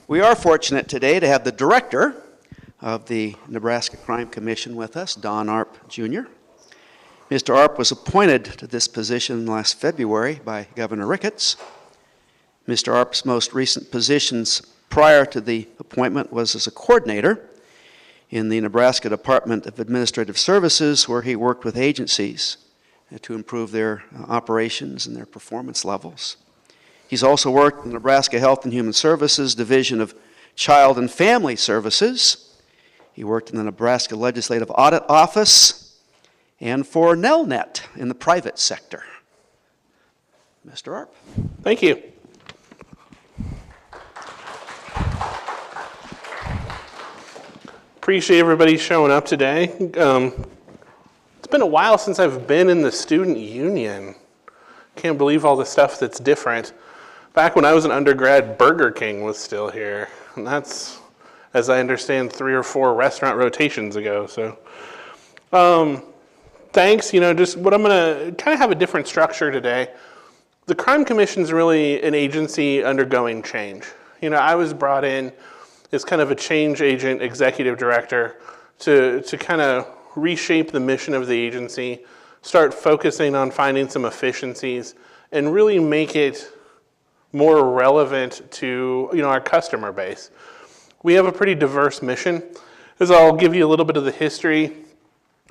We are fortunate today to have the director of the Nebraska Crime Commission with us, Don Arp, Jr. Mr. Arp was appointed to this position last February by Governor Ricketts. Mr. Arp's most recent positions prior to the appointment was as a coordinator in the Nebraska Department of Administrative Services, where he worked with agencies to improve their operations and their performance levels. He's also worked in the Nebraska Health and Human Services Division of Child and Family Services. He worked in the Nebraska Legislative Audit Office and for Nelnet in the private sector. Mr. Arp. Thank you. Appreciate everybody showing up today. It's been a while since I've been in the student union. Can't believe all the stuff that's different. Back when I was an undergrad, Burger King was still here. And that's, as I understand, 3 or 4 restaurant rotations ago. So thanks. Just what I'm going to kind of have a different structure today. The Crime Commission is really an agency undergoing change. I was brought in as kind of a change agent, executive director, to kind of reshape the mission of the agency, start focusing on finding some efficiencies, and really make it more relevant to our customer base. We have a pretty diverse mission. As I'll give you a little bit of the history.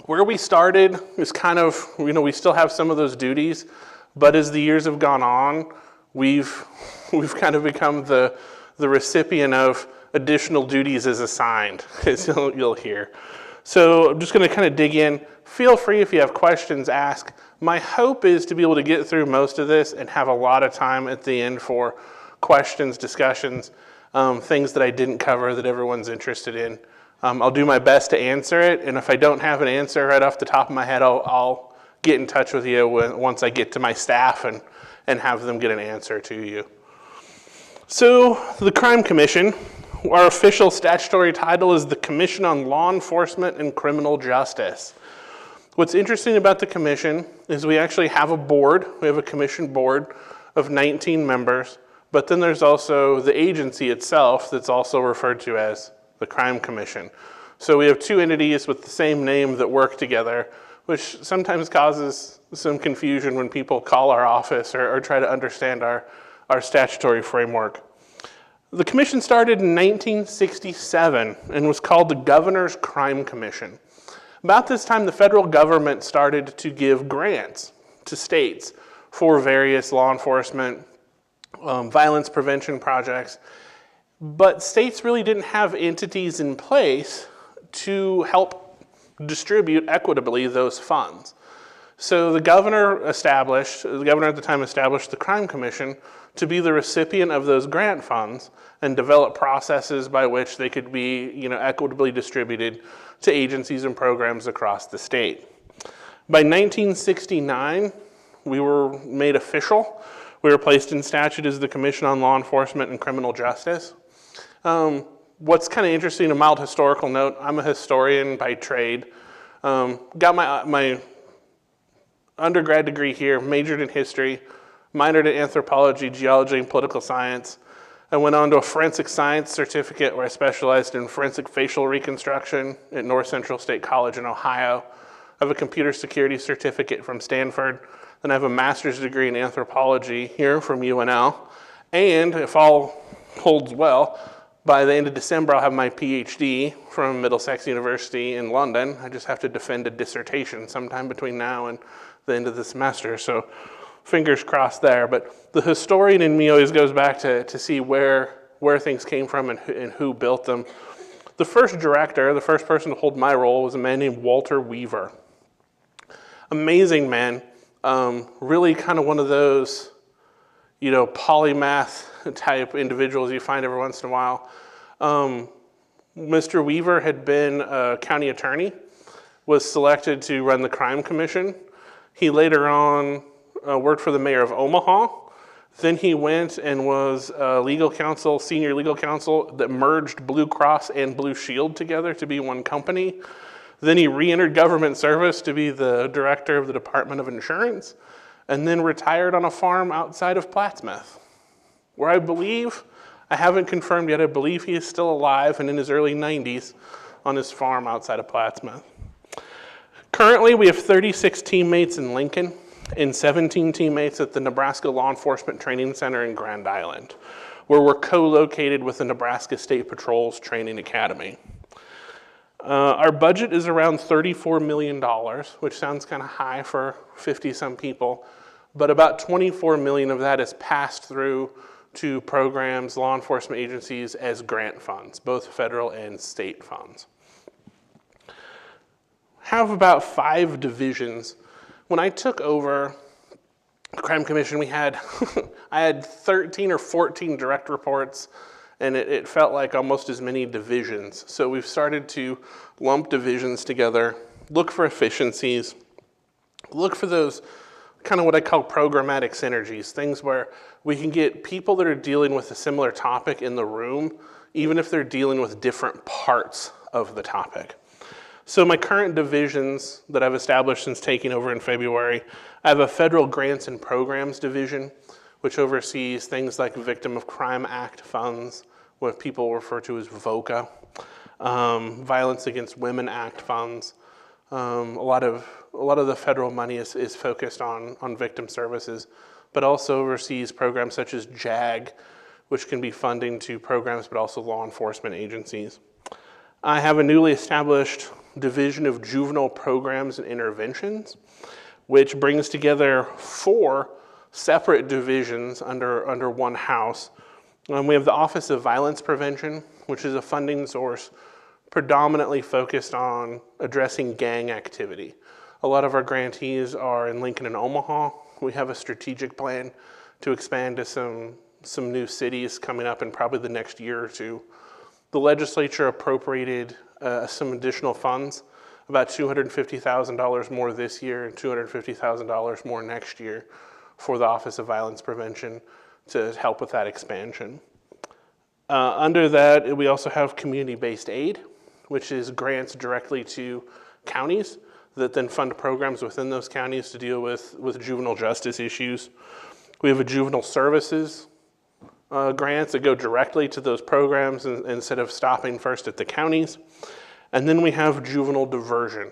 Where we started is kind of, we still have some of those duties, but as the years have gone on, we've kind of become the recipient of additional duties as assigned, as you'll hear. So I'm just going to kind of dig in. Feel free if you have questions, ask. My hope is to be able to get through most of this and have a lot of time at the end for questions, discussions, things that I didn't cover that everyone's interested in. I'll do my best to answer it, and if I don't have an answer right off the top of my head, I'll get in touch with you once I get to my staff and have them get an answer to you. So the Crime Commission, our official statutory title is the Commission on Law Enforcement and Criminal Justice. What's interesting about the commission is we actually have a board. We have a commission board of 19 members, but then there's also the agency itself that's also referred to as the Crime Commission. So we have 2 entities with the same name that work together, which sometimes causes some confusion when people call our office or try to understand our statutory framework. The commission started in 1967 and was called the Governor's Crime Commission. About this time, the federal government started to give grants to states for various law enforcement, violence prevention projects, but states really didn't have entities in place to help distribute equitably those funds. So the governor at the time established the Crime Commission to be the recipient of those grant funds and develop processes by which they could be, equitably distributed to agencies and programs across the state. By 1969, we were made official. We were placed in statute as the Commission on Law Enforcement and Criminal Justice. What's kind of interesting, a mild historical note, I'm a historian by trade. Got my undergrad degree here, majored in history, minored in anthropology, geology, and political science. I went on to a forensic science certificate where I specialized in forensic facial reconstruction at North Central State College in Ohio. I have a computer security certificate from Stanford. Then I have a master's degree in anthropology here from UNL. And if all holds well, by the end of December, I'll have my PhD from Middlesex University in London. I just have to defend a dissertation sometime between now and the end of the semester. So fingers crossed there. But the historian in me always goes back to see where things came from and who built them. The first director, the first person to hold my role, was a man named Walter Weaver. Amazing man. Really kind of one of those, polymath type individuals you find every once in a while. Mr. Weaver had been a county attorney, was selected to run the Crime Commission. He later on worked for the mayor of Omaha. Then he went and was legal counsel, senior legal counsel that merged Blue Cross and Blue Shield together to be one company. Then he re-entered government service to be the director of the Department of Insurance, and then retired on a farm outside of Plattsmouth, where I believe I haven't confirmed yet. I believe he is still alive and in his early 90s on his farm outside of Plattsmouth. Currently, we have 36 teammates in Lincoln and 17 teammates at the Nebraska Law Enforcement Training Center in Grand Island, where we're co-located with the Nebraska State Patrol's Training Academy. Our budget is around $34 million, which sounds kind of high for 50-some people, but about $24 million of that is passed through to programs, law enforcement agencies as grant funds, both federal and state funds. Have about 5 divisions. When I took over the Crime Commission, I had 13 or 14 direct reports, and it felt like almost as many divisions. So we've started to lump divisions together, look for efficiencies, look for those kind of what I call programmatic synergies, things where we can get people that are dealing with a similar topic in the room, even if they're dealing with different parts of the topic. So my current divisions that I've established since taking over in February, I have a Federal Grants and Programs division, which oversees things like Victim of Crime Act funds, what people refer to as VOCA, Violence Against Women Act funds. A lot of the federal money is focused on victim services, but also oversees programs such as JAG, which can be funding to programs, but also law enforcement agencies. I have a newly established Division of Juvenile Programs and Interventions, which brings together 4 separate divisions under one house. We have the Office of Violence Prevention, which is a funding source predominantly focused on addressing gang activity. A lot of our grantees are in Lincoln and Omaha. We have a strategic plan to expand to some new cities coming up in probably the next year or two. The legislature appropriated some additional funds, about $250,000 more this year and $250,000 more next year for the Office of Violence Prevention to help with that expansion. Under that, we also have community-based aid, which is grants directly to counties that then fund programs within those counties to deal with juvenile justice issues. We have a juvenile services grants that go directly to those programs instead of stopping first at the counties. And then we have juvenile diversion.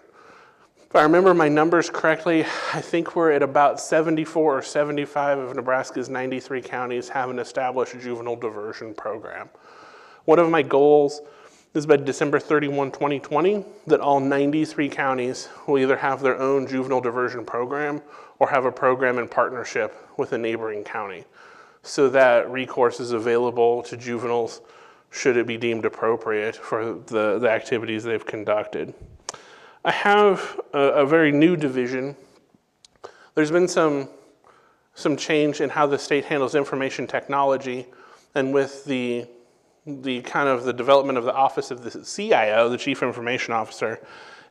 If I remember my numbers correctly, I think we're at about 74 or 75 of Nebraska's 93 counties have an established juvenile diversion program. One of my goals is by December 31, 2020, that all 93 counties will either have their own juvenile diversion program or have a program in partnership with a neighboring county, so that recourse is available to juveniles should it be deemed appropriate for the activities they've conducted. I have a very new division. There's been some change in how the state handles information technology, and with the kind of the development of the office of the CIO, the Chief Information Officer,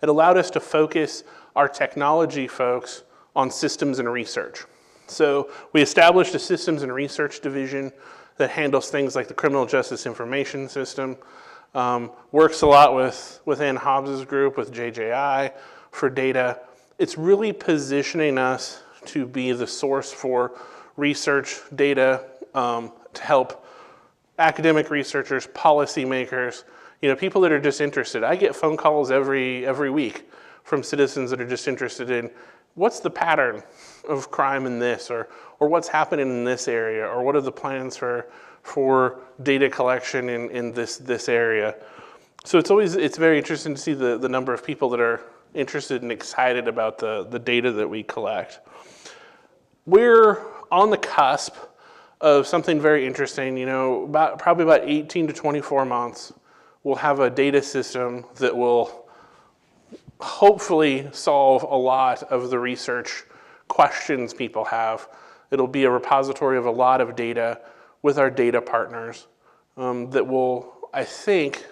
it allowed us to focus our technology folks on systems and research. So we established a systems and research division that handles things like the Criminal Justice Information System, works a lot with Ann Hobbs's group, with JJI for data. It's really positioning us to be the source for research data to help academic researchers, policymakers, people that are just interested. I get phone calls every week from citizens that are just interested in what's the pattern of crime in this, or what's happening in this area, or what are the plans for data collection in this area. So it's very interesting to see the number of people that are interested and excited about the data that we collect. We're on the cusp of something very interesting. Probably about 18 to 24 months, we'll have a data system that will hopefully solve a lot of the research questions people have. It'll be a repository of a lot of data with our data partners that will, I think,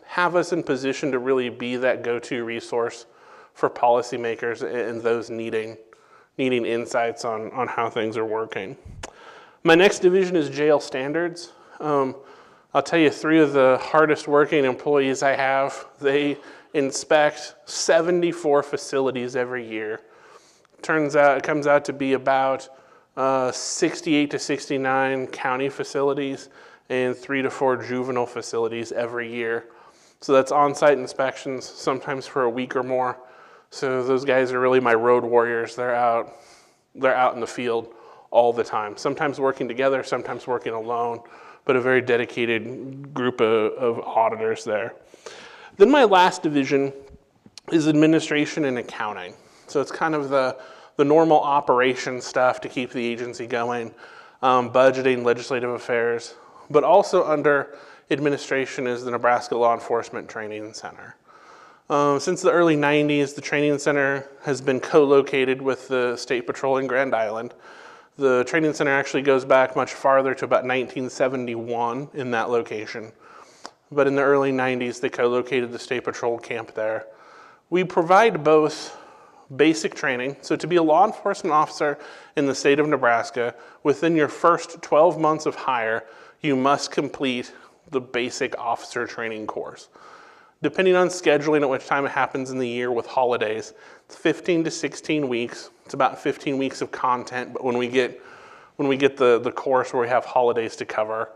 have us in position to really be that go-to resource for policymakers and those needing insights on how things are working. My next division is jail standards. I'll tell you, 3 of the hardest working employees I have, they inspect 74 facilities every year. It comes out to be about 68 to 69 county facilities and 3 to 4 juvenile facilities every year. So that's on-site inspections, sometimes for a week or more. So those guys are really my road warriors. They're out in the field all the time, sometimes working together, sometimes working alone, but a very dedicated group of auditors there. Then my last division is administration and accounting. So it's kind of the normal operation stuff to keep the agency going, budgeting, legislative affairs, but also under administration is the Nebraska Law Enforcement Training Center. Since the early 90s, the training center has been co-located with the State Patrol in Grand Island. The training center actually goes back much farther to about 1971 in that location. But in the early 90s, they co-located the State Patrol camp there. We provide both basic training. So to be a law enforcement officer in the state of Nebraska, within your first 12 months of hire, you must complete the basic officer training course. Depending on scheduling at which time it happens in the year with holidays, it's 15 to 16 weeks. It's about 15 weeks of content, but when we get the course where we have holidays to cover,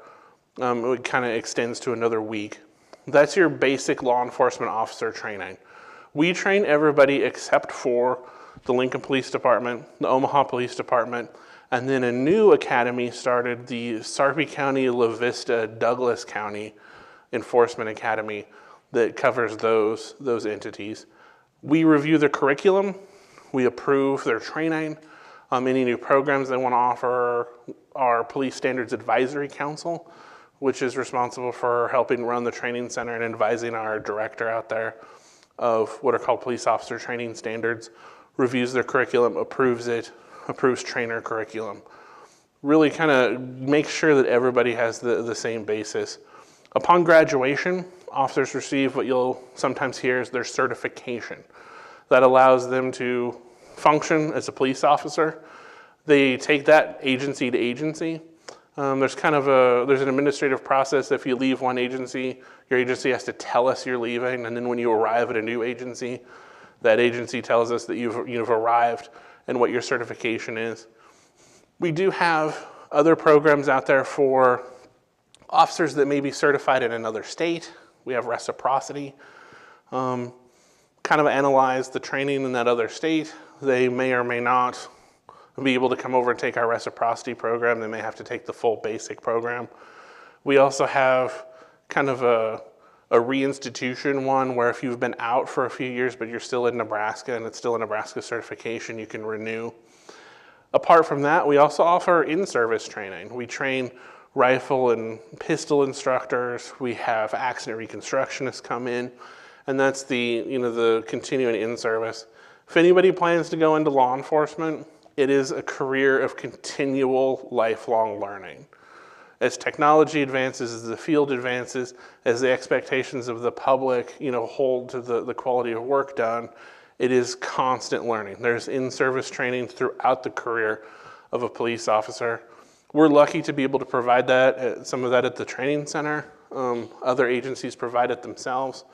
it kind of extends to another week. That's your basic law enforcement officer training. We train everybody except for the Lincoln Police Department, the Omaha Police Department, and then a new academy started, the Sarpy County, La Vista, Douglas County Enforcement Academy that covers those entities. We review their curriculum, we approve their training, any new programs they want to offer. Our Police Standards Advisory Council, which is responsible for helping run the training center and advising our director out there of what are called police officer training standards, reviews their curriculum, approves it, approves trainer curriculum. Really kind of make sure that everybody has the same basis. Upon graduation, officers receive what you'll sometimes hear as their certification. That allows them to function as a police officer. They take that agency to agency. There's an administrative process. If you leave one agency, your agency has to tell us you're leaving, and then when you arrive at a new agency, that agency tells us that you've arrived and what your certification is. We do have other programs out there for officers that may be certified in another state. We have reciprocity. Kind of analyze the training in that other state. They may or may not be able to come over and take our reciprocity program. They may have to take the full basic program. We also have kind of a reinstitution one where if you've been out for a few years but you're still in Nebraska and it's still a Nebraska certification, you can renew. Apart from that, we also offer in-service training. We train rifle and pistol instructors. We have accident reconstructionists come in, and that's the continuing in-service. If anybody plans to go into law enforcement, it is a career of continual lifelong learning. As technology advances, as the field advances, as the expectations of the public, hold to the quality of work done, it is constant learning. There's in-service training throughout the career of a police officer. We're lucky to be able to provide some of that at the training center. Other agencies provide it themselves.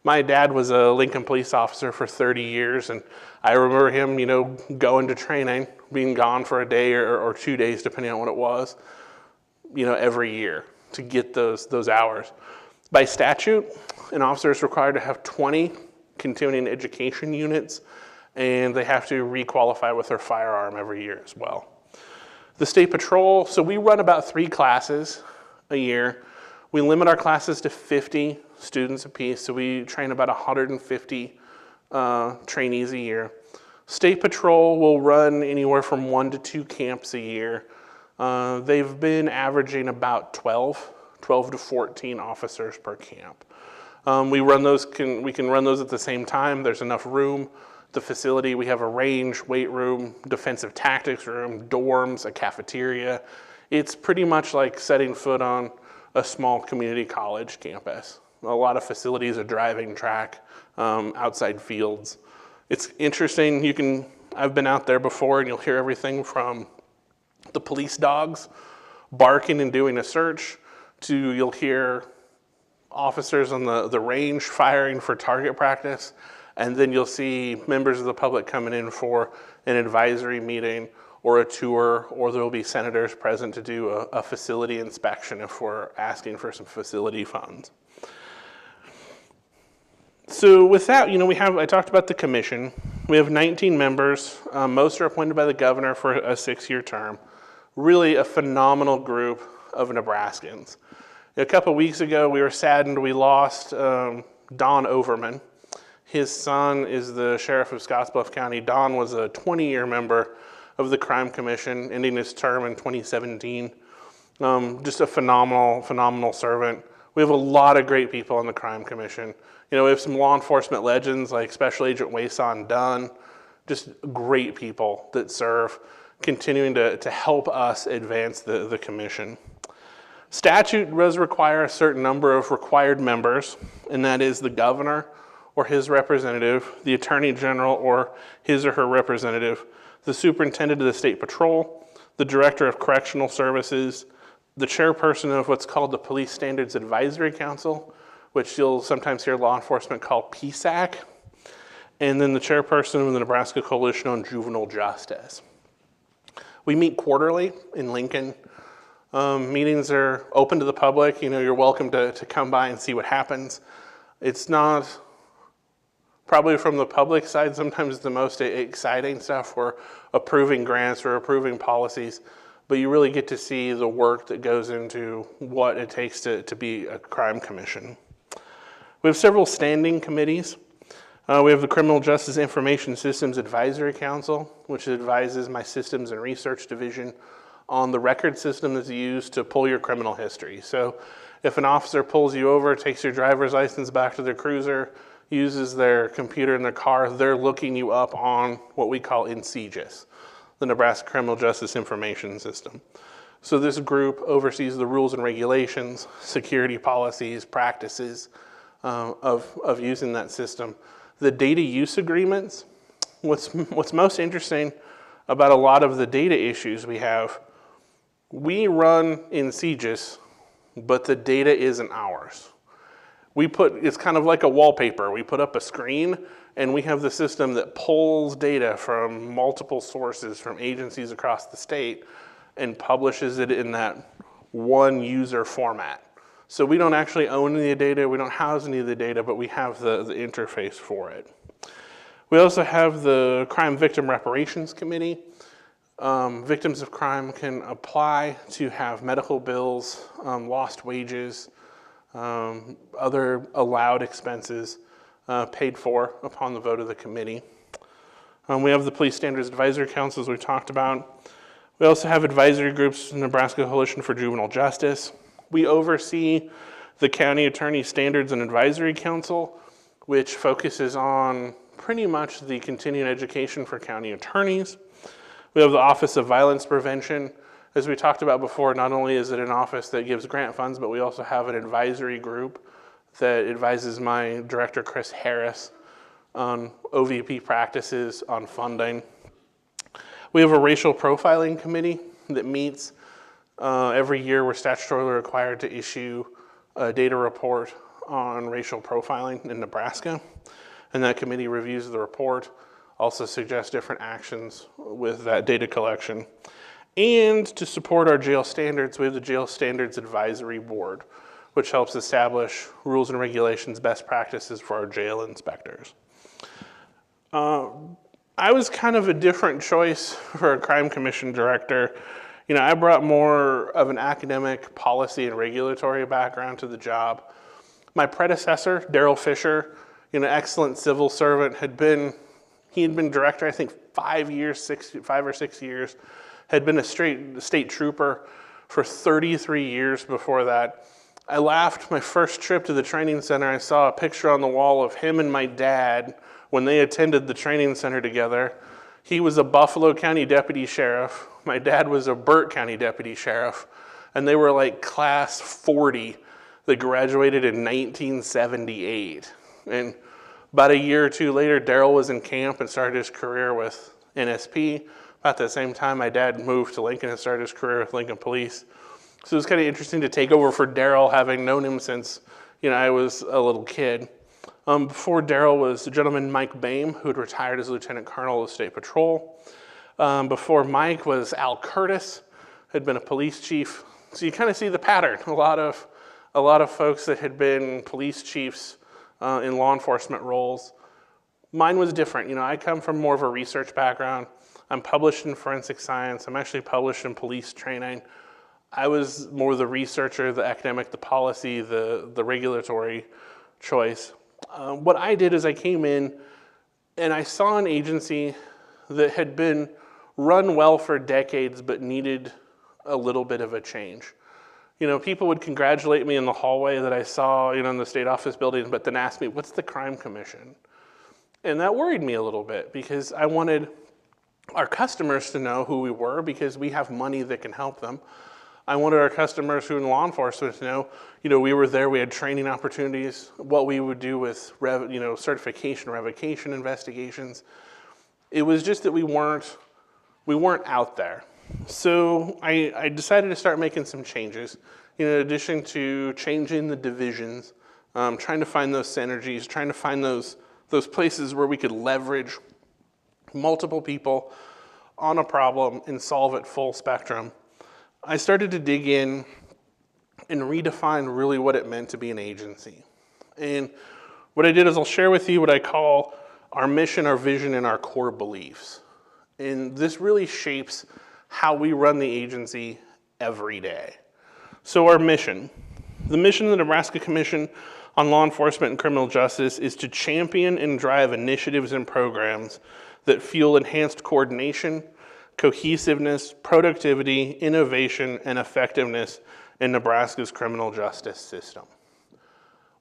My dad was a Lincoln police officer for 30 years, and I remember him, going to training, being gone for a day or 2 days, depending on what it was, every year to get those hours. By statute, an officer is required to have 20 continuing education units, and they have to re-qualify with their firearm every year as well. The State Patrol, so we run about 3 classes a year. We limit our classes to 50 students apiece, so we train about 150 trainees a year. State Patrol will run anywhere from 1 to 2 camps a year. They've been averaging about 12 to 14 officers per camp. We can run those at the same time. There's enough room. The facility, we have a range, weight room, defensive tactics room, dorms, a cafeteria. It's pretty much like setting foot on a small community college campus. A lot of facilities, a driving track, outside fields. It's interesting, I've been out there before and you'll hear everything from the police dogs barking and doing a search to you'll hear officers on the range firing for target practice. And then you'll see members of the public coming in for an advisory meeting or a tour, or there will be senators present to do a facility inspection if we're asking for some facility funds. So with that, I talked about the commission. We have 19 members. Most are appointed by the governor for a 6-year term. Really a phenomenal group of Nebraskans. A couple weeks ago, we were saddened we lost Don Overman. His son is the sheriff of Scottsbluff County. Don was a 20-year member of the Crime Commission, ending his term in 2017. Just a phenomenal servant. We have a lot of great people on the Crime Commission. We have some law enforcement legends like Special Agent Wason Dunn, just great people that serve, continuing to help us advance the commission. Statute does require a certain number of required members, and that is the governor or his representative, the attorney general or his or her representative, the superintendent of the state patrol, the director of correctional services, the chairperson of what's called the Police Standards Advisory Council, which you'll sometimes hear law enforcement call PSAC, and then the chairperson of the Nebraska Coalition on Juvenile Justice. We meet quarterly in Lincoln. Meetings are open to the public. You're welcome to come by and see what happens. It's not, probably from the public side, sometimes the most exciting stuff. We're approving grants or approving policies, but you really get to see the work that goes into what it takes to be a crime commission. We have several standing committees. We have the Criminal Justice Information Systems Advisory Council, which advises my Systems and Research Division on the record system that's used to pull your criminal history. So if an officer pulls you over, takes your driver's license back to their cruiser, uses their computer in their car, they're looking you up on what we call NCJIS, the Nebraska Criminal Justice Information System. So this group oversees the rules and regulations, security policies, practices, of using that system. The data use agreements, what's most interesting about a lot of the data issues we have, we run in CGIS, but the data isn't ours. It's kind of like a wallpaper. We put up a screen and we have the system that pulls data from multiple sources from agencies across the state and publishes it in that one user format. So we don't actually own any of the data, we don't house any of the data, but we have the interface for it. We also have the Crime Victim Reparations Committee. Victims of crime can apply to have medical bills, lost wages, other allowed expenses paid for upon the vote of the committee. We have the Police Standards Advisory Council, as we talked about. We also have advisory groups, Nebraska Coalition for Juvenile Justice. We oversee the County Attorney Standards and Advisory Council, which focuses on pretty much the continuing education for county attorneys. We have the Office of Violence Prevention. As we talked about before, not only is it an office that gives grant funds, but we also have an advisory group that advises my director, Chris Harris, on OVP practices, on funding. We have a racial profiling committee that meets every year. We're statutorily required to issue a data report on racial profiling in Nebraska, and that committee reviews the report, also suggests different actions with that data collection. And to support our jail standards, we have the Jail Standards Advisory Board, which helps establish rules and regulations, best practices for our jail inspectors. I was kind of a different choice for a crime commission director. I brought more of an academic, policy, and regulatory background to the job. My predecessor, Daryl Fisher, excellent civil servant, he had been director, I think 5 or 6 years, had been a state trooper for 33 years before that. I laughed my first trip to the training center. I saw a picture on the wall of him and my dad when they attended the training center together. He was a Buffalo County deputy sheriff. My dad was a Burt County deputy sheriff. And they were like class 40 that graduated in 1978. And about a year or two later, Daryl was in camp and started his career with NSP. About the same time, my dad moved to Lincoln and started his career with Lincoln Police. So it was kind of interesting to take over for Daryl, having known him since I was a little kid. Before Daryl was a gentleman, Mike Boehm, who had retired as Lieutenant Colonel of the State Patrol. Before Mike was Al Curtis, had been a police chief. So you kind of see the pattern. A lot of folks that had been police chiefs in law enforcement roles. Mine was different. You know, I come from more of a research background. I'm published in forensic science. I'm actually published in police training. I was more the researcher, the academic, the policy, the regulatory choice. What I did is I came in and I saw an agency that had been run well for decades but needed a little bit of a change. You know, people would congratulate me in the hallway that I saw, you know, in the state office building, but then ask me, what's the Crime Commission? And that worried me a little bit because I wanted our customers to know who we were because we have money that can help them. I wanted our customers who in law enforcement to know, you know, we were there, we had training opportunities, what we would do with, certification, revocation investigations. It was just that we weren't out there. So I decided to start making some changes. In addition to changing the divisions, trying to find those synergies, trying to find those places where we could leverage multiple people on a problem and solve it full spectrum. I started to dig in and redefine really what it meant to be an agency. And what I did is I'll share with you what I call our mission, our vision, and our core beliefs. And this really shapes how we run the agency every day. So our mission. The mission of the Nebraska Commission on Law Enforcement and Criminal Justice is to champion and drive initiatives and programs that fuel enhanced coordination, cohesiveness, productivity, innovation, and effectiveness in Nebraska's criminal justice system.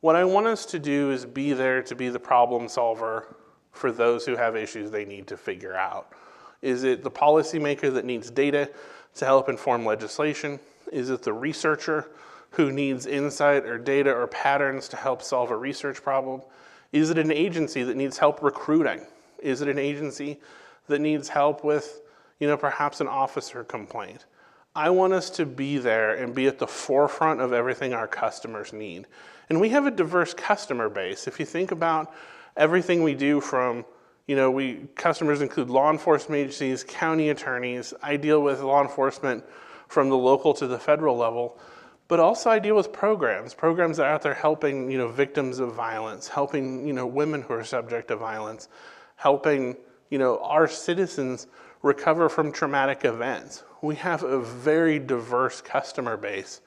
What I want us to do is be there to be the problem solver for those who have issues they need to figure out. Is it the policymaker that needs data to help inform legislation? Is it the researcher who needs insight or data or patterns to help solve a research problem? Is it an agency that needs help recruiting? Is it an agency that needs help with, perhaps an officer complaint? I want us to be there and be at the forefront of everything our customers need. And we have a diverse customer base. If you think about everything we do from, customers include law enforcement agencies, county attorneys. I deal with law enforcement from the local to the federal level, but also I deal with programs that are out there helping, victims of violence, helping, women who are subject to violence, helping, our citizens recover from traumatic events. We have a very diverse customer base,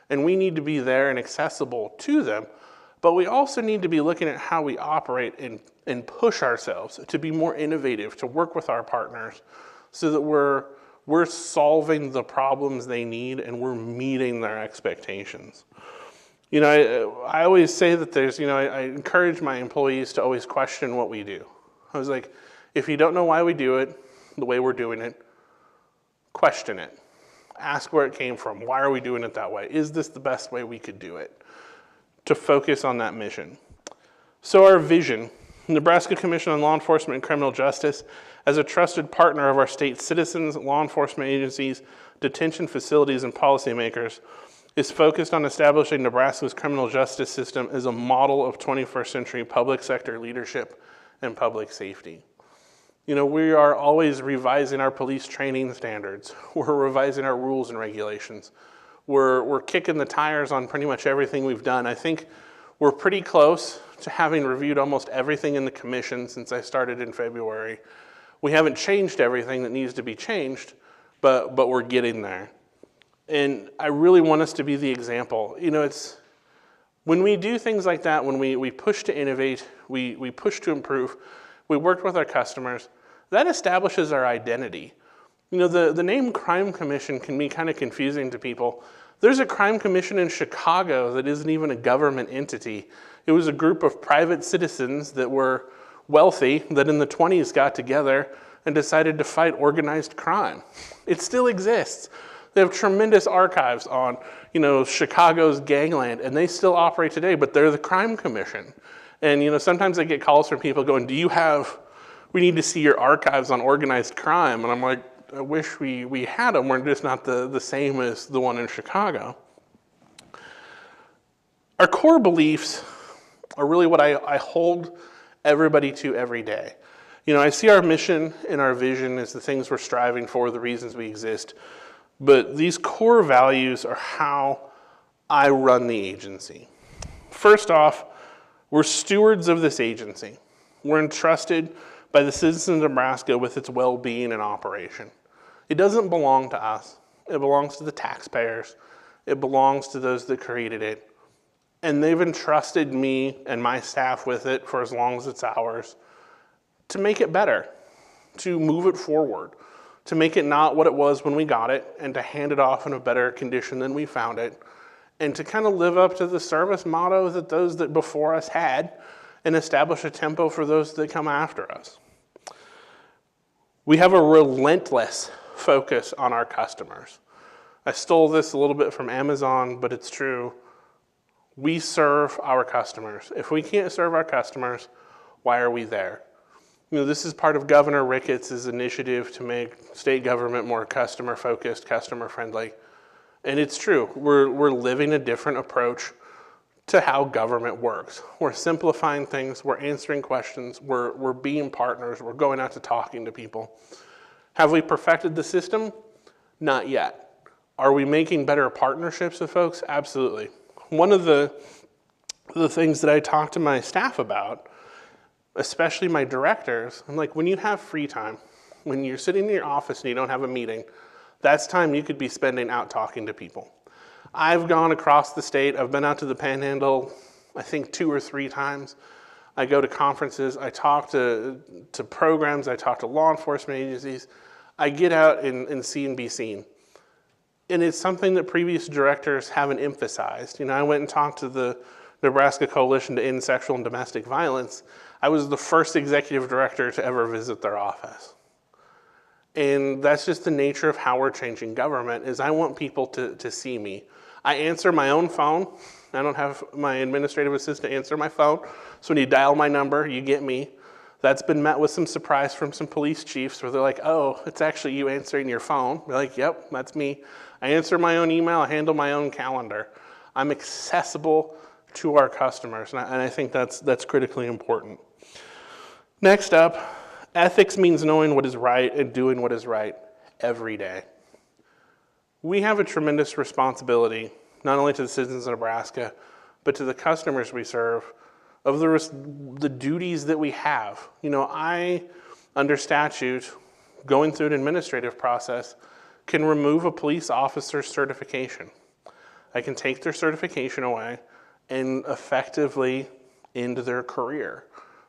and we need to be there and accessible to them, but we also need to be looking at how we operate and push ourselves to be more innovative, to work with our partners so that we're solving the problems they need and we're meeting their expectations. I always say that I encourage my employees to always question what we do. I was like, if you don't know why we do it, the way we're doing it, question it. Ask where it came from. Why are we doing it that way? Is this the best way we could do it? To focus on that mission. So our vision, Nebraska Commission on Law Enforcement and Criminal Justice, as a trusted partner of our state citizens, law enforcement agencies, detention facilities, and policymakers, is focused on establishing Nebraska's criminal justice system as a model of 21st century public sector leadership and public safety. We are always revising our police training standards. We're revising our rules and regulations. We're kicking the tires on pretty much everything we've done. I think we're pretty close to having reviewed almost everything in the commission since I started in February. We haven't changed everything that needs to be changed, but we're getting there. And I really want us to be the example. It's when we do things like that, when we push to innovate, we push to improve, we work with our customers, that establishes our identity. The name Crime Commission can be kind of confusing to people. There's a crime commission in Chicago that isn't even a government entity. It was a group of private citizens that were wealthy that in the 1920s got together and decided to fight organized crime. It still exists. They have tremendous archives on, Chicago's gangland, and they still operate today, but they're the Crime Commission. And, sometimes I get calls from people going, we need to see your archives on organized crime. And I'm like, I wish we had them. We're just not the same as the one in Chicago. Our core beliefs are really what I hold everybody to every day. I see our mission and our vision as the things we're striving for, the reasons we exist, but these core values are how I run the agency. First off, we're stewards of this agency. We're entrusted by the citizens of Nebraska with its well-being and operation. It doesn't belong to us. It belongs to the taxpayers. It belongs to those that created it. And they've entrusted me and my staff with it for as long as it's ours to make it better, to move it forward, to make it not what it was when we got it, and to hand it off in a better condition than we found it, and to kind of live up to the service motto that those that before us had, and establish a tempo for those that come after us. We have a relentless focus on our customers. I stole this a little bit from Amazon, but it's true. We serve our customers. If we can't serve our customers, why are we there? This is part of Governor Ricketts' initiative to make state government more customer-focused, customer-friendly. And it's true. We're living a different approach to how government works. We're simplifying things. We're answering questions. We're being partners. We're going out to talking to people. Have we perfected the system? Not yet. Are we making better partnerships with folks? Absolutely. One of the things that I talk to my staff about, especially my directors, I'm like, when you have free time, when you're sitting in your office and you don't have a meeting, that's time you could be spending out talking to people. I've gone across the state. I've been out to the Panhandle, I think 2 or 3 times. I go to conferences. I talk to programs. I talk to law enforcement agencies. I get out and see and be seen. And it's something that previous directors haven't emphasized. I went and talked to the Nebraska Coalition to End Sexual and Domestic Violence. I was the first executive director to ever visit their office. And that's just the nature of how we're changing government, is I want people to see me. I answer my own phone. I don't have my administrative assistant answer my phone. So when you dial my number, you get me. That's been met with some surprise from some police chiefs where they're like, oh, it's actually you answering your phone. They're like, yep, that's me. I answer my own email. I handle my own calendar. I'm accessible to our customers, and I think that's critically important. Next up, ethics means knowing what is right and doing what is right every day. We have a tremendous responsibility, not only to the citizens of Nebraska, but to the customers we serve, of the duties that we have. I, under statute, going through an administrative process, can remove a police officer's certification. I can take their certification away and effectively end their career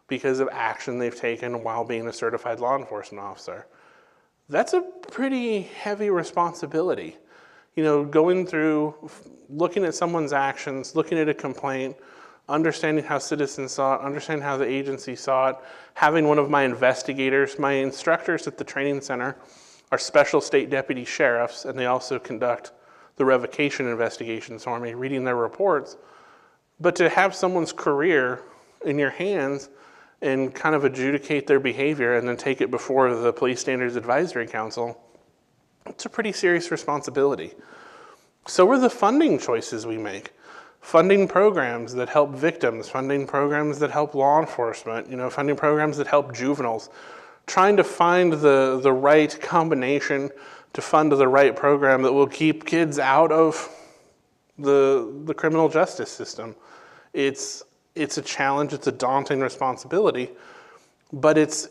because of action they've taken while being a certified law enforcement officer. That's a pretty heavy responsibility. Going through, looking at someone's actions, looking at a complaint, understanding how citizens saw it, understanding how the agency saw it, having one of my investigators, my instructors at the training center are special state deputy sheriffs, and they also conduct the revocation investigations for me, reading their reports. But to have someone's career in your hands and kind of adjudicate their behavior and then take it before the Police Standards Advisory Council, it's a pretty serious responsibility. So are the funding choices we make. Funding programs that help victims, funding programs that help law enforcement, funding programs that help juveniles, trying to find the right combination to fund the right program that will keep kids out of the criminal justice system. It's a challenge, it's a daunting responsibility, but it's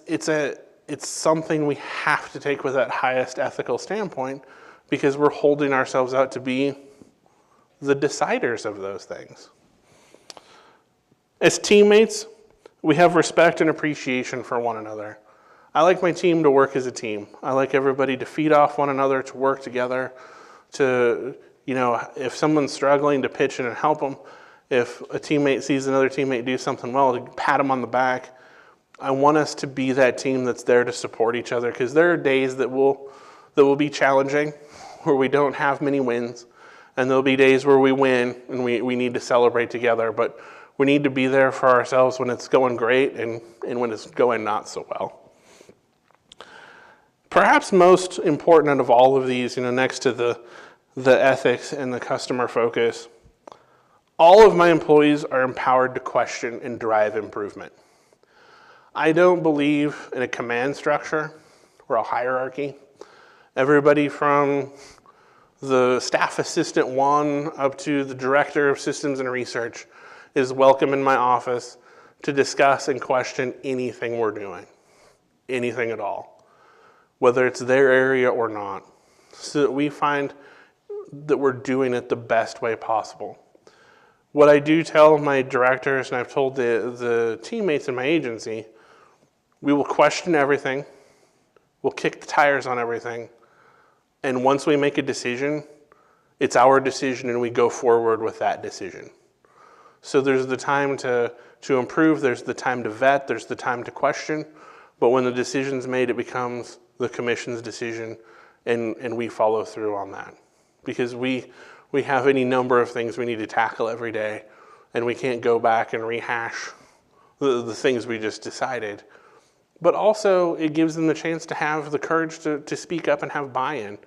something we have to take with that highest ethical standpoint because we're holding ourselves out to be the deciders of those things. As teammates, we have respect and appreciation for one another. I like my team to work as a team. I like everybody to feed off one another, to work together, to, if someone's struggling, to pitch in and help them. If a teammate sees another teammate do something well, to pat them on the back. I want us to be that team that's there to support each other, because there are days that will be challenging, where we don't have many wins, and there'll be days where we win and we need to celebrate together, but we need to be there for ourselves when it's going great and when it's going not so well. Perhaps most important out of all of these, next to the ethics and the customer focus, all of my employees are empowered to question and drive improvement. I don't believe in a command structure or a hierarchy. Everybody from the staff assistant 1 up to the director of systems and research is welcome in my office to discuss and question anything we're doing, anything at all, whether it's their area or not, so that we find that we're doing it the best way possible. What I do tell my directors, and I've told the teammates in my agency, we will question everything, we'll kick the tires on everything, and once we make a decision, it's our decision and we go forward with that decision. So there's the time to improve, there's the time to vet, there's the time to question, but when the decision's made, it becomes the commission's decision, and we follow through on that. Because we have any number of things we need to tackle every day, and we can't go back and rehash the things we just decided. But also, it gives them the chance to have the courage to speak up and have buy-in.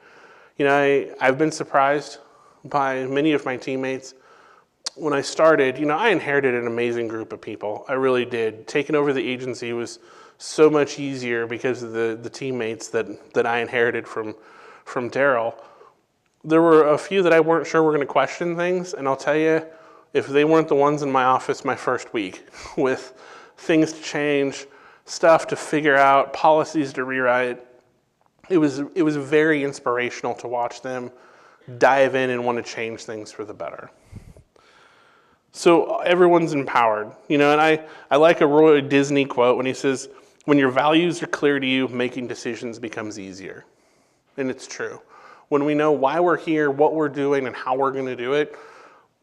You know, I've been surprised by many of my teammates. When I started, you know, I inherited an amazing group of people. I really did. Taking over the agency was so much easier because of the teammates that I inherited from Daryl. There were a few that I weren't sure were going to question things, and I'll tell you, if they weren't the ones in my office my first week with things to change, stuff to figure out, policies to rewrite, it was very inspirational to watch them dive in and want to change things for the better. So everyone's empowered, you know, and I like a Roy Disney quote when he says, when your values are clear to you, making decisions becomes easier. And it's true. When we know why we're here, what we're doing, and how we're going to do it,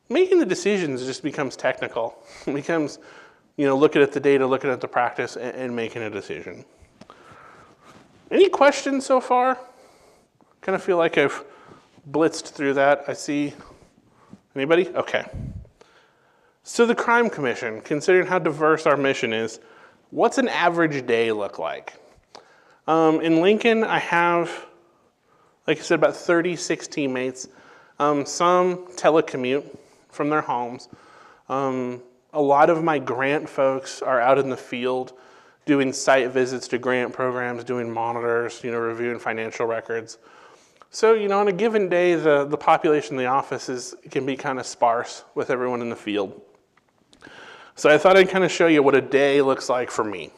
making the decisions just becomes technical. It becomes, you know, looking at the data, looking at the practice, and making a decision. Any questions so far? Kind of feel like I've blitzed through that. I see. Anybody? Okay. So the Crime Commission, considering how diverse our mission is, what's an average day look like? In Lincoln, I have, like I said, about 36 teammates. Some telecommute from their homes. A lot of my grant folks are out in the field doing site visits to grant programs, doing monitors, you know, reviewing financial records. So, you know, on a given day, the population in the office can be kind of sparse with everyone in the field. So I thought I'd kind of show you what a day looks like for me.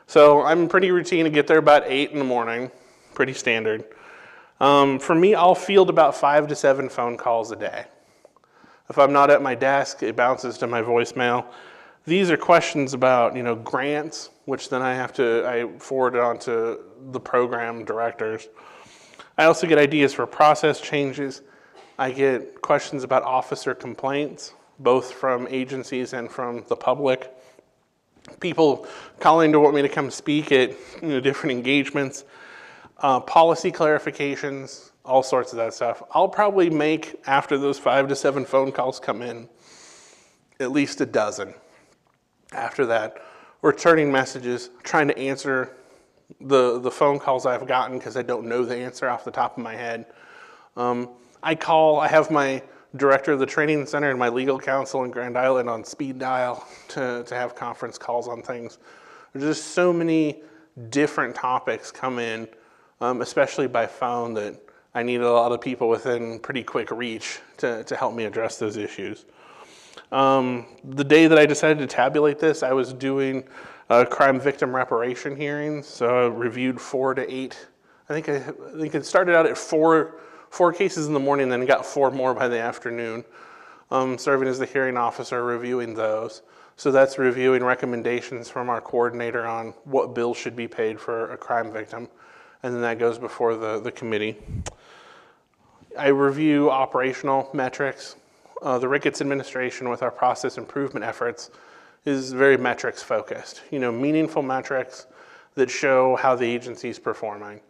So I'm pretty routine to get there about 8 in the morning, pretty standard. For me, I'll field about 5 to 7 phone calls a day. If I'm not at my desk, it bounces to my voicemail. These are questions about, you know, grants, which then I forward it on to the program directors. I also get ideas for process changes. I get questions about officer complaints, both from agencies and from the public. People calling to want me to come speak at, you know, different engagements, policy clarifications, all sorts of that stuff. I'll probably make, after those 5 to 7 phone calls come in, at least a dozen. After that, returning messages, trying to answer the phone calls I've gotten because I don't know the answer off the top of my head. I have my director of the training center and my legal counsel in Grand Island on speed dial to have conference calls on things. There's just so many different topics come in, especially by phone, that I need a lot of people within pretty quick reach to help me address those issues. The day that I decided to tabulate this, I was doing crime victim reparation hearings, so I reviewed 4 to 8. I think it started out at four cases in the morning, then got 4 more by the afternoon, serving as the hearing officer, reviewing those. So that's reviewing recommendations from our coordinator on what bills should be paid for a crime victim, and then that goes before the committee. I review operational metrics. The Ricketts administration, with our process improvement efforts, is very metrics focused. You know, meaningful metrics that show how the agency is performing.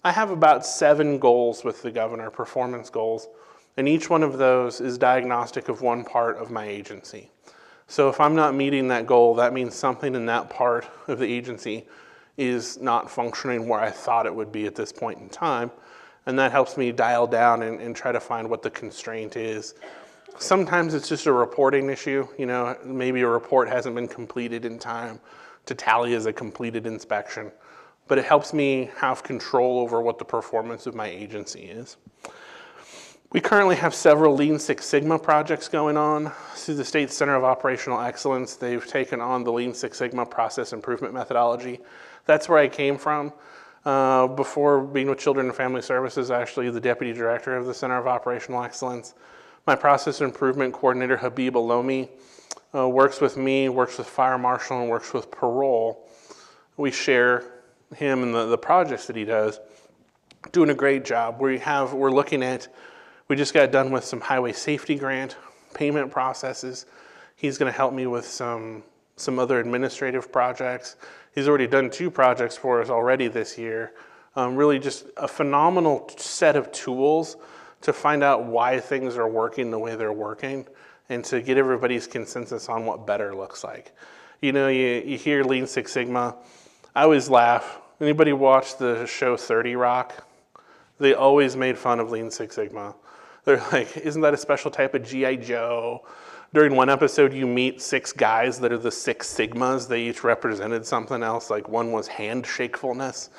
I have about 7 goals with the governor, performance goals, and each one of those is diagnostic of one part of my agency. So if I'm not meeting that goal, that means something in that part of the agency is not functioning where I thought it would be at this point in time, and that helps me dial down and try to find what the constraint is. Sometimes it's just a reporting issue, you know, maybe a report hasn't been completed in time, to tally as a completed inspection, but it helps me have control over what the performance of my agency is. We currently have several Lean Six Sigma projects going on. Through the State Center of Operational Excellence, they've taken on the Lean Six Sigma process improvement methodology. That's where I came from. Before being with Children and Family Services, actually the Deputy Director of the Center of Operational Excellence. My process improvement coordinator, Habib Alomi, works with me, works with Fire Marshal, and works with Parole. We share him and the projects that he does. Doing a great job. We're looking at, we just got done with some highway safety grant payment processes. He's going to help me with some other administrative projects. He's already done 2 projects for us already this year. Really just a phenomenal set of tools to find out why things are working the way they're working and to get everybody's consensus on what better looks like. You know, you hear Lean Six Sigma. I always laugh. Anybody watch the show 30 Rock? They always made fun of Lean Six Sigma. They're like, isn't that a special type of G.I. Joe? During one episode, you meet 6 guys that are the 6 Sigmas. They each represented something else. Like one was handshakefulness,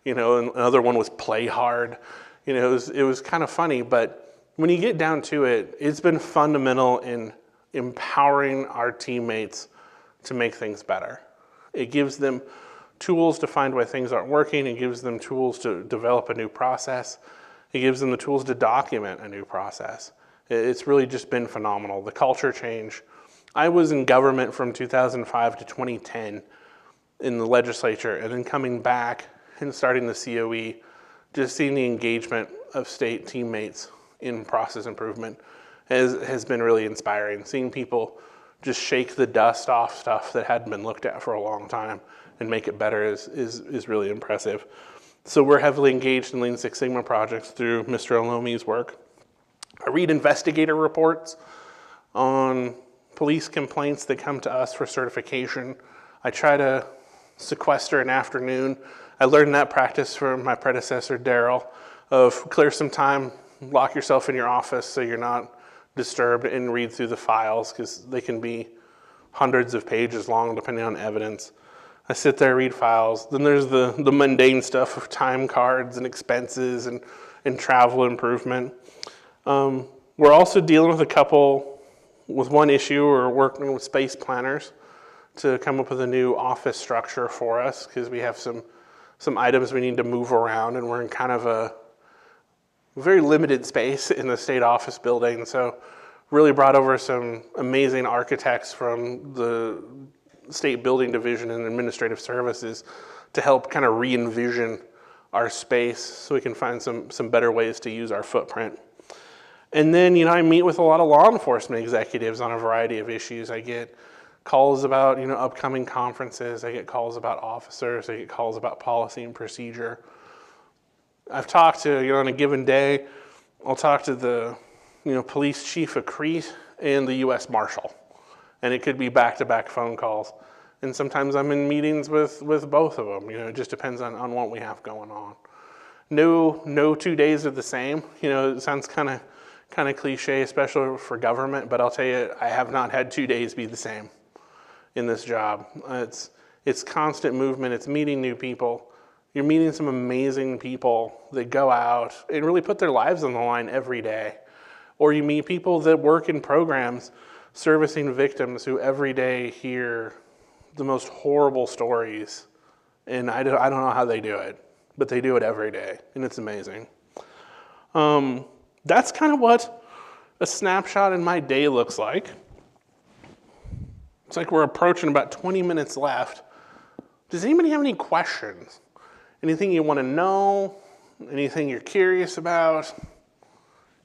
you know, and another one was play hard. You know, it was kind of funny, but when you get down to it, it's been fundamental in empowering our teammates to make things better. It gives them tools to find why things aren't working. It gives them tools to develop a new process. It gives them the tools to document a new process. It's really just been phenomenal. The culture change. I was in government from 2005 to 2010 in the legislature, and then coming back and starting the COE, just seeing the engagement of state teammates in process improvement has been really inspiring. Seeing people just shake the dust off stuff that hadn't been looked at for a long time and make it better is really impressive. So we're heavily engaged in Lean Six Sigma projects through Mr. Alomi's work. I read investigator reports on police complaints that come to us for certification. I try to sequester an afternoon. I learned that practice from my predecessor, Daryl, of clear some time, lock yourself in your office so you're not disturbed, and read through the files because they can be hundreds of pages long depending on evidence. I sit there, read files. Then there's the mundane stuff of time cards and expenses and travel improvement. We're also dealing with one issue. We're working with space planners to come up with a new office structure for us because we have some items we need to move around, and we're in kind of a very limited space in the state office building. So really brought over some amazing architects from the State Building Division and Administrative Services to help kind of re-envision our space so we can find some better ways to use our footprint. And then, you know, I meet with a lot of law enforcement executives on a variety of issues. I get calls about, you know, upcoming conferences. I get calls about officers. I get calls about policy and procedure. I've talked to, you know, on a given day, I'll talk to the, you know, police chief of Crete and the U.S. Marshal. And it could be back-to-back phone calls. And sometimes I'm in meetings with both of them. You know, it just depends on what we have going on. No 2 days are the same. You know, it sounds kind of cliche, especially for government, but I'll tell you, I have not had 2 days be the same in this job. It's constant movement. It's meeting new people. You're meeting some amazing people that go out and really put their lives on the line every day. Or you meet people that work in programs servicing victims who every day hear the most horrible stories. And I don't know how they do it, but they do it every day, and it's amazing. That's kind of what a snapshot in my day looks like. It's like we're approaching about 20 minutes left. Does anybody have any questions? Anything you want to know? Anything you're curious about?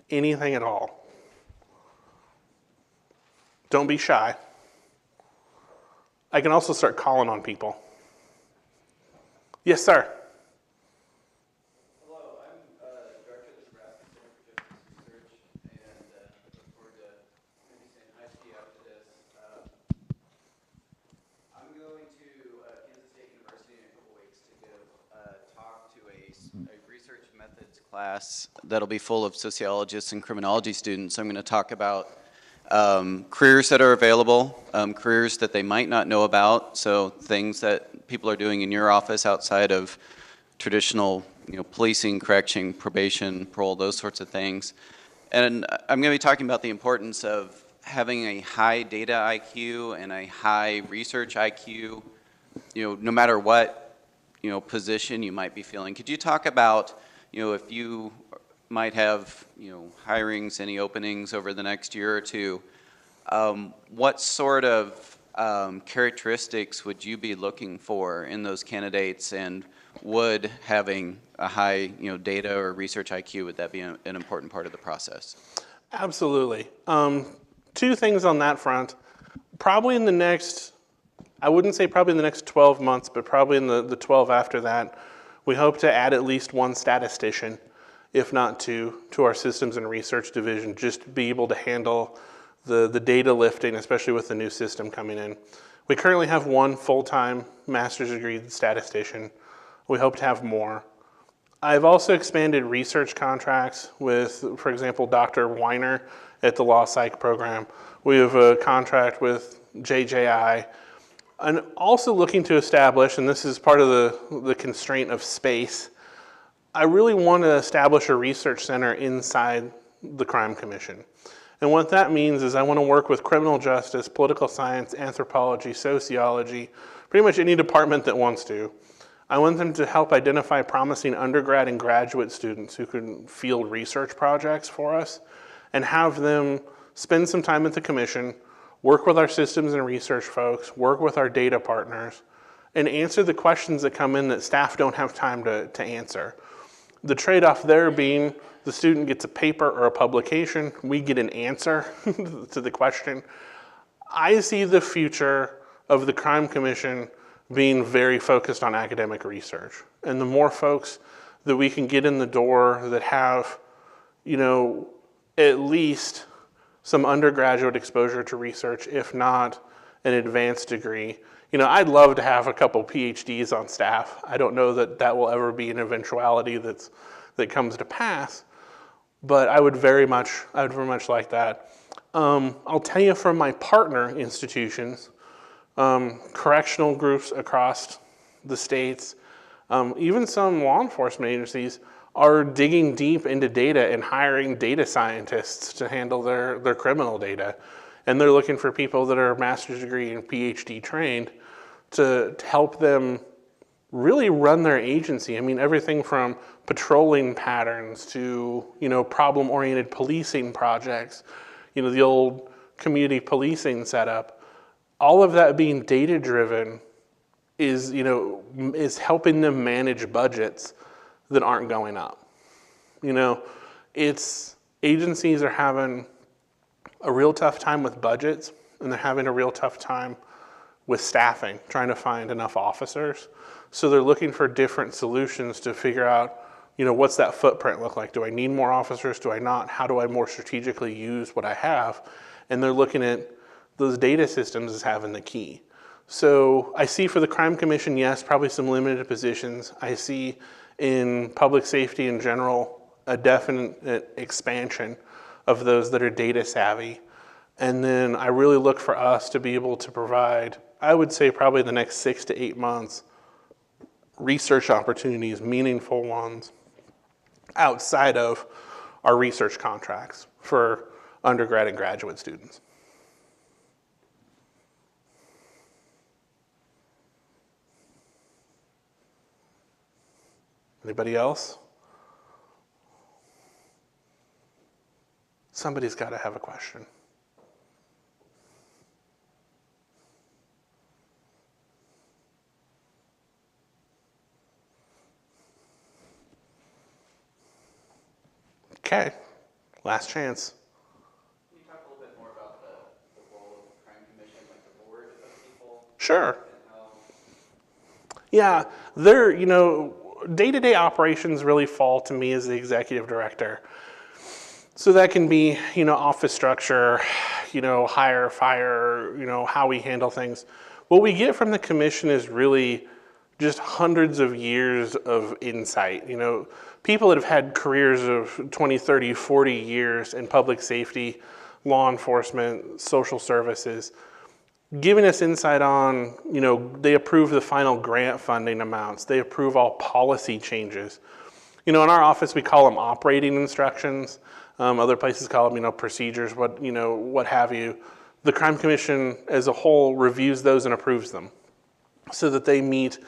Anything at all? Don't be shy. I can also start calling on people. Yes, sir. Hello, I'm Director of the Nebraska Commission and look forward to maybe saying hi to you after this. I'm going to Kansas State University in a couple weeks to give a talk to a research methods class that'll be full of sociologists and criminology students. I'm going to talk about careers that are available, careers that they might not know about, so things that people are doing in your office outside of traditional, policing, correction, probation, parole, those sorts of things. And I'm going to be talking about the importance of having a high data IQ and a high research IQ, no matter what, position you might be filling. Could you talk about, if you might have, hirings, any openings over the next year or two, what sort of characteristics would you be looking for in those candidates, and would having a high, data or research IQ, would that be an important part of the process? Absolutely. Two things on that front. Probably in the next, I wouldn't say probably in the next 12 months, but probably in the 12 after that, we hope to add at least one statistician, if not two, to our systems and research division, just to be able to handle the data lifting, especially with the new system coming in. We currently have one full-time master's degree statistician. We hope to have more. I've also expanded research contracts with, for example, Dr. Weiner at the Law Psych program. We have a contract with JJI. And also looking to establish, and this is part of the constraint of space, I really want to establish a research center inside the Crime Commission. And what that means is I want to work with criminal justice, political science, anthropology, sociology, pretty much any department that wants to. I want them to help identify promising undergrad and graduate students who can field research projects for us, and have them spend some time at the commission, work with our systems and research folks, work with our data partners, and answer the questions that come in that staff don't have time to answer. The trade-off there being the student gets a paper or a publication, we get an answer to the question. I see the future of the Crime Commission being very focused on academic research. And the more folks that we can get in the door that have, at least some undergraduate exposure to research, if not an advanced degree. I'd love to have a couple PhDs on staff. I don't know that will ever be an eventuality that comes to pass, but I would very much like that. I'll tell you from my partner institutions, correctional groups across the states, even some law enforcement agencies are digging deep into data and hiring data scientists to handle their criminal data. And they're looking for people that are master's degree and PhD trained to help them really run their agency. I mean, everything from patrolling patterns to, problem-oriented policing projects, the old community policing setup. All of that being data-driven is helping them manage budgets that aren't going up. Agencies are having a real tough time with budgets, and they're having a real tough time with staffing, trying to find enough officers. So they're looking for different solutions to figure out, what's that footprint look like? Do I need more officers? Do I not? How do I more strategically use what I have? And they're looking at those data systems as having the key. So I see for the Crime Commission, yes, probably some limited positions. I see in public safety in general a definite expansion of those that are data savvy. And then I really look for us to be able to provide, I would say probably the next 6 to 8 months, research opportunities, meaningful ones, outside of our research contracts for undergrad and graduate students. Anybody else? Somebody's got to have a question. Okay, last chance. Can you talk a little bit more about the role of the Crime Commission, like the board of people? Sure. Yeah, day-to-day operations really fall to me as the executive director. So that can be, office structure, hire, fire, how we handle things. What we get from the commission is really just hundreds of years of insight. People that have had careers of 20, 30, 40 years in public safety, law enforcement, social services, giving us insight on, they approve the final grant funding amounts. They approve all policy changes. In our office, we call them operating instructions. Other places call them, procedures, what have you. The Crime Commission as a whole reviews those and approves them so that they meet,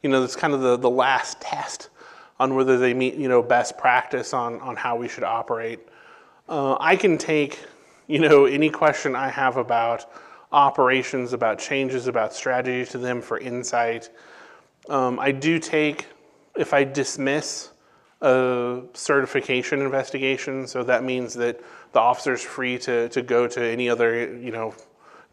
that's kind of the last test on whether they meet, best practice on how we should operate. I can take, any question I have about operations, about changes, about strategy to them for insight. I do take, if I dismiss a certification investigation, so that means that the officer's free to go to any other,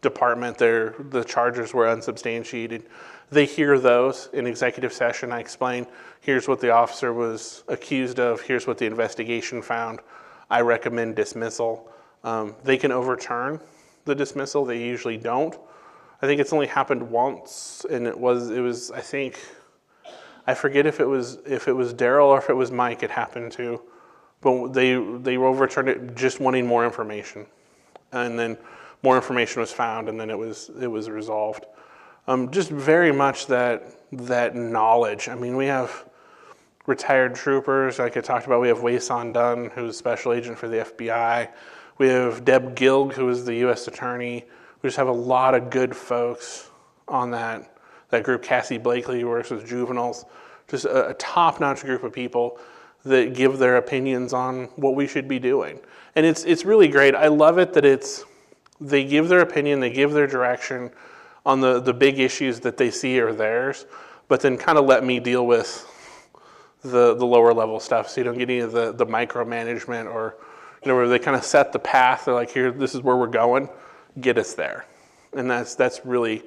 department, the charges were unsubstantiated. They hear those in executive session. I explain, here's what the officer was accused of, here's what the investigation found. I recommend dismissal. They can overturn the dismissal. They usually don't. I think it's only happened once, and it was I think, I forget if it was Daryl or if it was Mike it happened to, but they overturned it just wanting more information, and then more information was found, and then it was resolved. Just very much that knowledge. I mean, we have retired troopers, like I talked about. We have Wei-San Dunn, who's special agent for the FBI. We have Deb Gilg, who is the U.S. attorney. We just have a lot of good folks on that group. Cassie Blakely, who works with juveniles. Just a top-notch group of people that give their opinions on what we should be doing. And it's really great. I love it that they give their opinion, they give their direction on the big issues that they see are theirs, but then kind of let me deal with the lower level stuff, so you don't get any of the micromanagement or where they kind of set the path. They're like, here, this is where we're going, get us there. And that's really,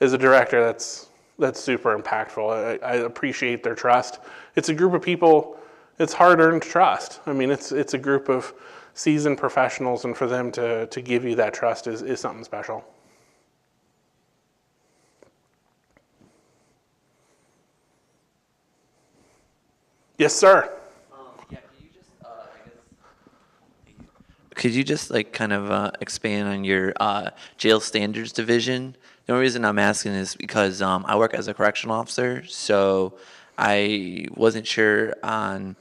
as a director, that's super impactful. I appreciate their trust. It's a group of people, it's hard-earned trust. I mean, it's a group of seasoned professionals, and for them to give you that trust is something special. Yes, sir. Yeah, could you just kind of expand on your jail standards division? The only reason I'm asking is because I work as a correctional officer, so I wasn't sure on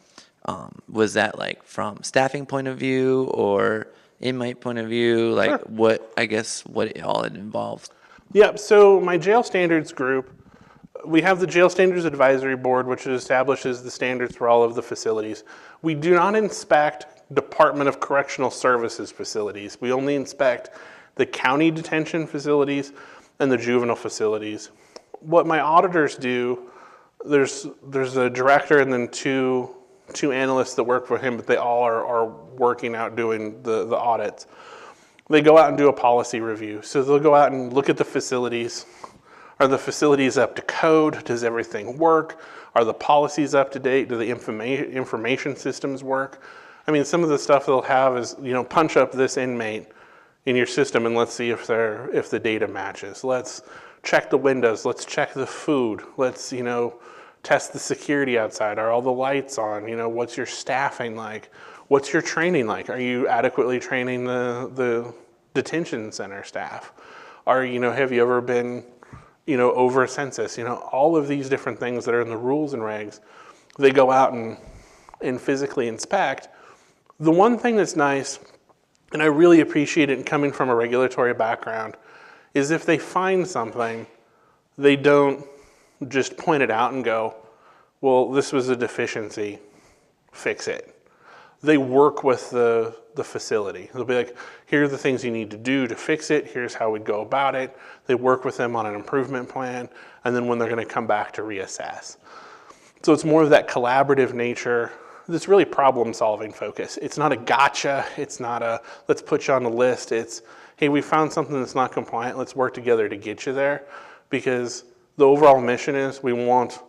was that from staffing point of view or inmate point of view, Sure. what it all involves. Yeah, so my jail standards group, we have the Jail Standards Advisory Board, which establishes the standards for all of the facilities. We do not inspect Department of Correctional Services facilities. We only inspect the county detention facilities and the juvenile facilities. What my auditors do, there's a director and then two analysts that work for him, but they all are working out doing the audits. They go out and do a policy review. So they'll go out and look at the facilities. Are the facilities up to code? Does everything work? Are the policies up to date? Do the information systems work? I mean, some of the stuff they'll have is, punch up this inmate in your system and let's see if the data matches. Let's check the windows. Let's check the food. Let's, test the security outside. Are all the lights on? What's your staffing like? What's your training like? Are you adequately training the detention center staff? Have you ever been over census, all of these different things that are in the rules and regs, they go out and physically inspect. The one thing that's nice, and I really appreciate it coming from a regulatory background, is if they find something, they don't just point it out and go, well, this was a deficiency, fix it. They work with the facility. They'll be like, here are the things you need to do to fix it. Here's how we'd go about it. They work with them on an improvement plan, and then when they're going to come back to reassess. So it's more of that collaborative nature. It's really problem-solving focus. It's not a gotcha. It's not a let's put you on the list. It's, hey, we found something that's not compliant. Let's work together to get you there, because the overall mission is we want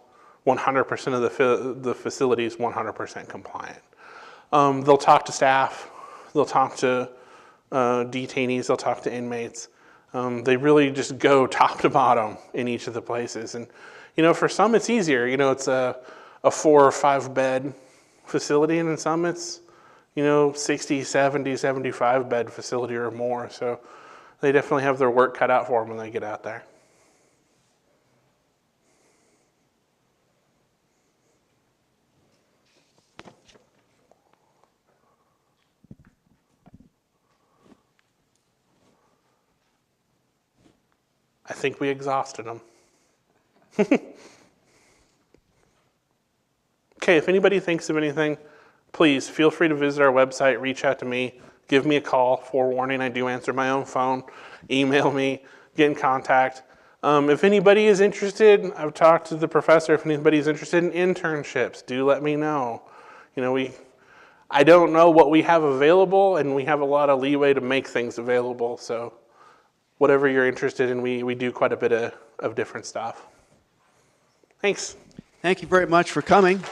100% of the facilities 100% compliant. They'll talk to staff, they'll talk to detainees, they'll talk to inmates. They really just go top to bottom in each of the places. And, for some it's easier. It's a 4 or 5 bed facility, and in some it's, 60, 70, 75 bed facility or more. So they definitely have their work cut out for them when they get out there. I think we exhausted them. Okay, if anybody thinks of anything, please feel free to visit our website, reach out to me, give me a call. Forewarning, I do answer my own phone. Email me, get in contact. If anybody is interested, I've talked to the professor. If anybody's interested in internships, do let me know. I don't know what we have available, and we have a lot of leeway to make things available. So whatever you're interested in, we do quite a bit of different stuff. Thanks. Thank you very much for coming.